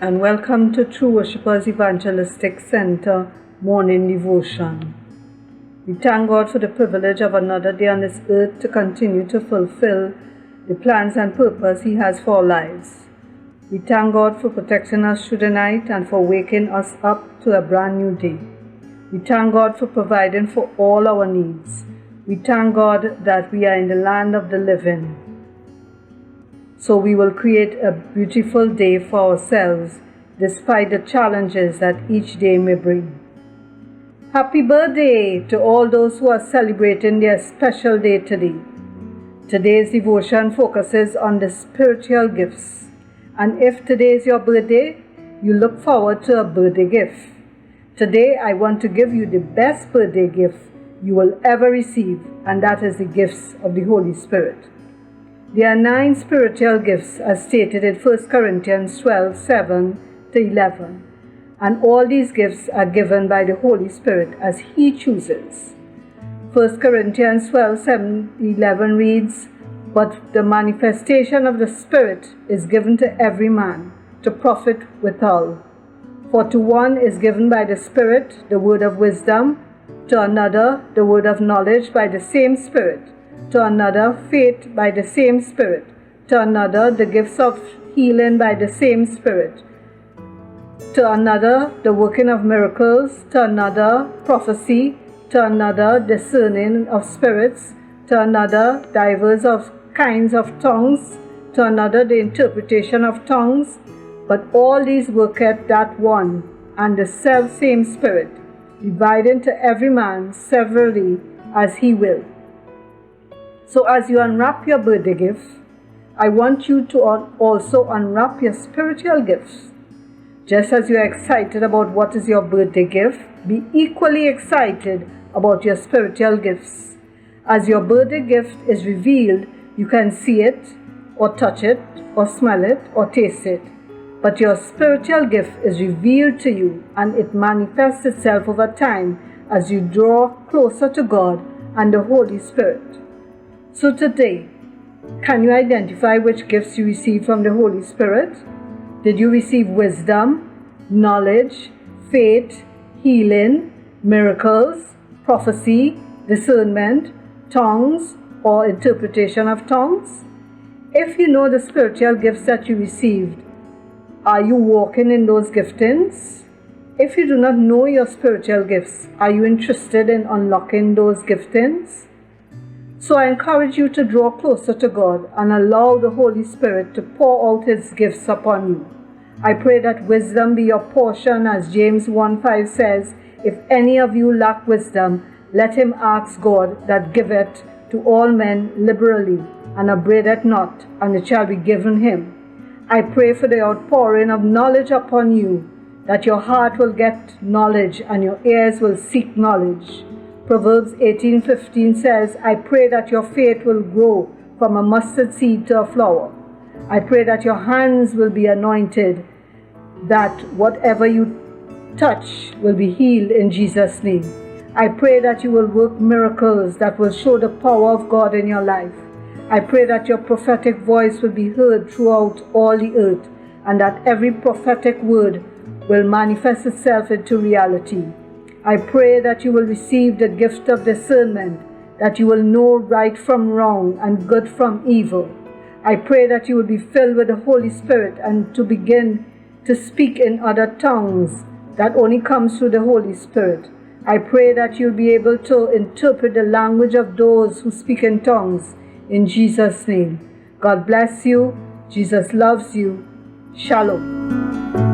and welcome to True Worshippers Evangelistic Center Morning Devotion. We thank God for the privilege of another day on this earth to continue to fulfill the plans and purpose He has for our lives. We thank God for protecting us through the night and for waking us up to a brand new day. We thank God for providing for all our needs. We thank God that we are in the land of the living. So we will create a beautiful day for ourselves despite the challenges that each day may bring. Happy birthday to all those who are celebrating their special day today. Today's devotion focuses on the spiritual gifts. And if today is your birthday, you look forward to a birthday gift. Today I want to give you the best birthday gift you will ever receive, and that is the gifts of the Holy Spirit. There are 9 spiritual gifts as stated in 1 Corinthians 12:7-11, and all these gifts are given by the Holy Spirit as He chooses. 1 Corinthians 12:7-11 reads, "But the manifestation of the Spirit is given to every man to profit withal. For to one is given by the Spirit the word of wisdom, to another the word of knowledge by the same Spirit, to another faith by the same Spirit, to another the gifts of healing by the same Spirit, to another the working of miracles, to another prophecy, to another discerning of spirits, to another divers of kinds of tongues, to another the interpretation of tongues. But all these worketh that one and the selfsame Spirit, dividing to every man severally as He will." So as you unwrap your birthday gift, I want you to also unwrap your spiritual gifts. Just as you are excited about what is your birthday gift, be equally excited about your spiritual gifts. As your birthday gift is revealed, you can see it, or touch it, or smell it, or taste it. But your spiritual gift is revealed to you, and it manifests itself over time as you draw closer to God and the Holy Spirit. So today, can you identify which gifts you received from the Holy Spirit? Did you receive wisdom, knowledge, faith, healing, miracles, prophecy, discernment, tongues, or interpretation of tongues? If you know the spiritual gifts that you received, are you walking in those giftings? If you do not know your spiritual gifts, are you interested in unlocking those giftings? So I encourage you to draw closer to God and allow the Holy Spirit to pour out His gifts upon you. I pray that wisdom be your portion, as James 1:5 says, "If any of you lack wisdom, let him ask God that giveth to all men liberally, and upbraideth not, and it shall be given him." I pray for the outpouring of knowledge upon you, that your heart will get knowledge and your ears will seek knowledge. Proverbs 18:15 says, "I pray that your faith will grow from a mustard seed to a flower." I pray that your hands will be anointed, that whatever you touch will be healed in Jesus' name. I pray that you will work miracles that will show the power of God in your life. I pray that your prophetic voice will be heard throughout all the earth, and that every prophetic word will manifest itself into reality. I pray that you will receive the gift of discernment, that you will know right from wrong and good from evil. I pray that you will be filled with the Holy Spirit and to begin to speak in other tongues that only comes through the Holy Spirit. I pray that you'll be able to interpret the language of those who speak in tongues. In Jesus' name. God bless you. Jesus loves you. Shalom.